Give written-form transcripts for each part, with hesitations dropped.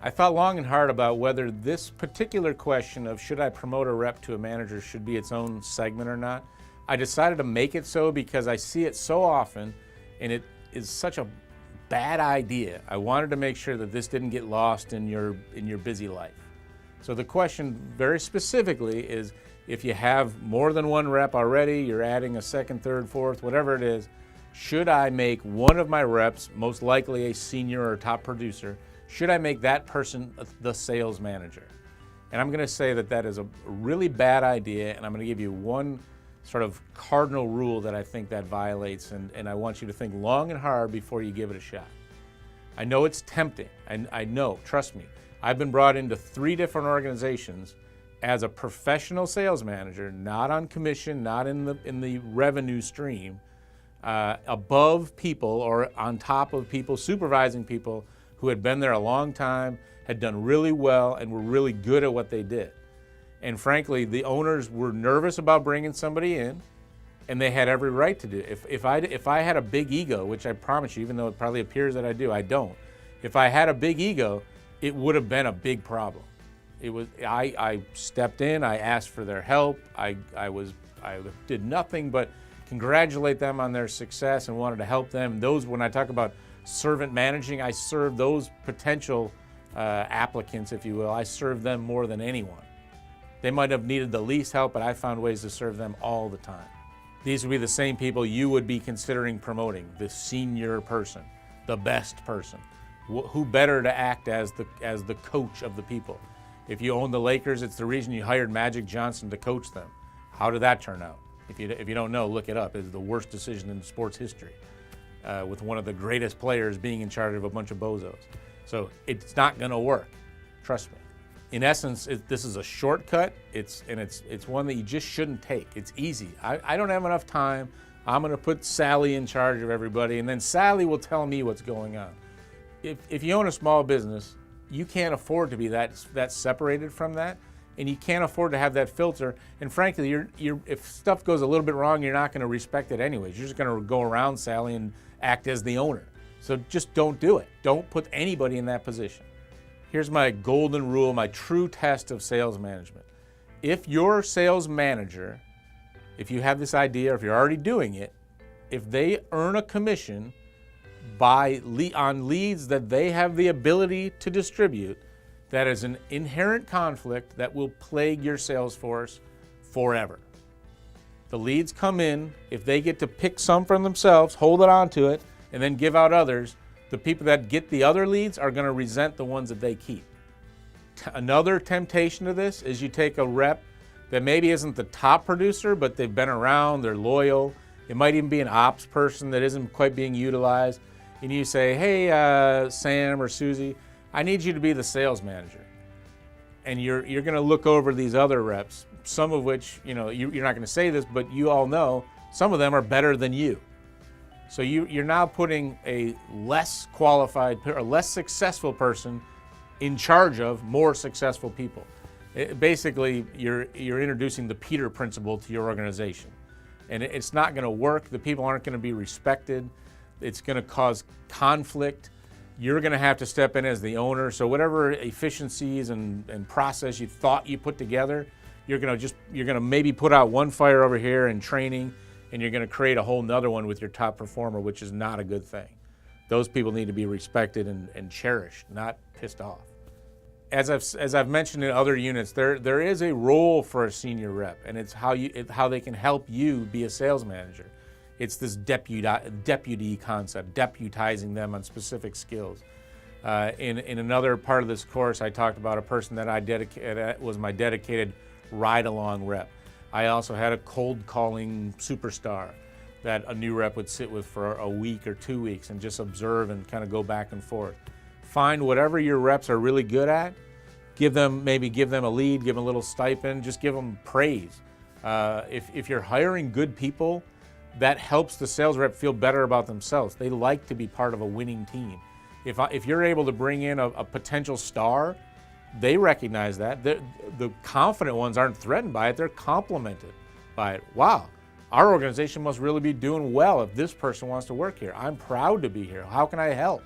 I thought long and hard about whether this particular question of should I promote a rep to a manager should be its own segment or not. I decided to make it so because I see it so often and it is such a bad idea. I wanted to make sure that this didn't get lost in your busy life. So the question very specifically is, if you have more than one rep already, you're adding a second, third, fourth, whatever it is, should I make one of my reps, most likely a senior or top producer, should I make that person the sales manager? And I'm going to say that that is a really bad idea, and I'm going to give you one sort of cardinal rule that I think that violates, and I want you to think long and hard before you give it a shot. I know it's tempting, and I know, trust me, I've been brought into 3 different organizations as a professional sales manager, not on commission, not in the revenue stream, above people or on top of people, supervising people who had been there a long time, had done really well, and were really good at what they did. And frankly, the owners were nervous about bringing somebody in, and they had every right to do it. If I had a big ego, which I promise you, even though it probably appears that I do, I don't. If I had a big ego, it would have been a big problem. I stepped in, I asked for their help, I did nothing but congratulate them on their success and wanted to help them. Those, when I talk about servant managing, I serve those potential applicants, if you will. I serve them more than anyone. They might have needed the least help, but I found ways to serve them all the time. These would be the same people you would be considering promoting, the senior person, the best person. Who better to act as the coach of the people? If you own the Lakers, it's the reason you hired Magic Johnson to coach them. How did that turn out? If you don't know, look it up. It's the worst decision in sports history, with one of the greatest players being in charge of a bunch of bozos. So it's not going to work. Trust me. In essence, this is a shortcut. It's one that you just shouldn't take. It's easy. I don't have enough time. I'm going to put Sally in charge of everybody, and then Sally will tell me what's going on. If you own a small business, you can't afford to be that separated from that, and you can't afford to have that filter. And frankly, if stuff goes a little bit wrong, you're not going to respect it anyways. You're just going to go around Sally and act as the owner. So just don't do it. Don't put anybody in that position. Here's my golden rule, my true test of sales management. If your sales manager, if you have this idea, or if you're already doing it, if they earn a commission on leads that they have the ability to distribute, that is an inherent conflict that will plague your sales force forever. The leads come in, if they get to pick some from themselves, hold it on to it, and then give out others, the people that get the other leads are going to resent the ones that they keep. Another temptation to this is you take a rep that maybe isn't the top producer, but they've been around, they're loyal. It might even be an ops person that isn't quite being utilized. And you say, hey, Sam or Susie, I need you to be the sales manager. And you're going to look over these other reps, some of which, you're not going to say this, but you all know some of them are better than you. So you're now putting a less qualified or less successful person in charge of more successful people. Basically, you're introducing the Peter principle to your organization. And it's not going to work. The people aren't going to be respected. It's going to cause conflict. You're going to have to step in as the owner. So whatever efficiencies and process you thought you put together, you're going to maybe put out one fire over here in training, and you're going to create a whole nother one with your top performer, which is not a good thing. Those people need to be respected and cherished, not pissed off. As I've mentioned in other units, there is a role for a senior rep, and it's how they can help you be a sales manager. It's this deputy concept, deputizing them on specific skills. In another part of this course, I talked about a person that was my dedicated ride-along rep. I also had a cold calling superstar that a new rep would sit with for a week or 2 weeks and just observe and kind of go back and forth. Find whatever your reps are really good at, give them a lead, give them a little stipend, just give them praise. If you're hiring good people, that helps the sales rep feel better about themselves. They like to be part of a winning team. If you're able to bring in a potential star, they recognize that. The confident ones aren't threatened by it, they're complimented by it. Wow, our organization must really be doing well if this person wants to work here. I'm proud to be here. How can I help?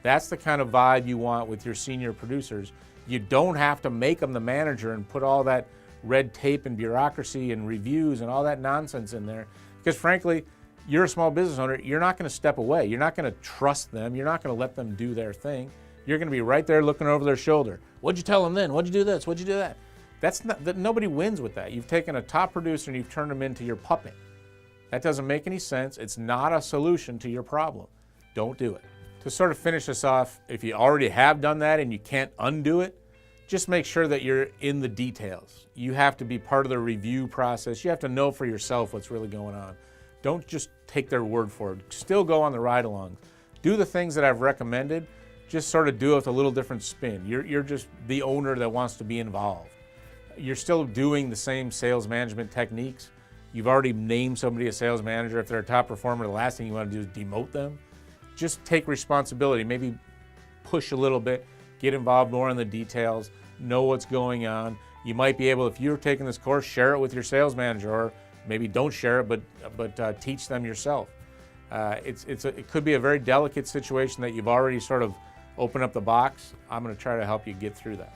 That's the kind of vibe you want with your senior producers. You don't have to make them the manager and put all that red tape and bureaucracy and reviews and all that nonsense in there. Because frankly, you're a small business owner, you're not going to step away. You're not going to trust them. You're not going to let them do their thing. You're going to be right there looking over their shoulder. What'd you tell them then? What'd you do this? What'd you do that? Nobody wins with that. You've taken a top producer and you've turned them into your puppet. That doesn't make any sense. It's not a solution to your problem. Don't do it. To sort of finish this off, if you already have done that and you can't undo it, just make sure that you're in the details. You have to be part of the review process. You have to know for yourself what's really going on. Don't just take their word for it. Still go on the ride-alongs. Do the things that I've recommended, just sort of do it with a little different spin. You're just the owner that wants to be involved. You're still doing the same sales management techniques. You've already named somebody a sales manager. If they're a top performer, the last thing you want to do is demote them. Just take responsibility, maybe push a little bit, get involved more in the details, know what's going on. You might be able, if you're taking this course, share it with your sales manager, or maybe don't share it, but teach them yourself. It could be a very delicate situation that you've already sort of opened up the box. I'm going to try to help you get through that.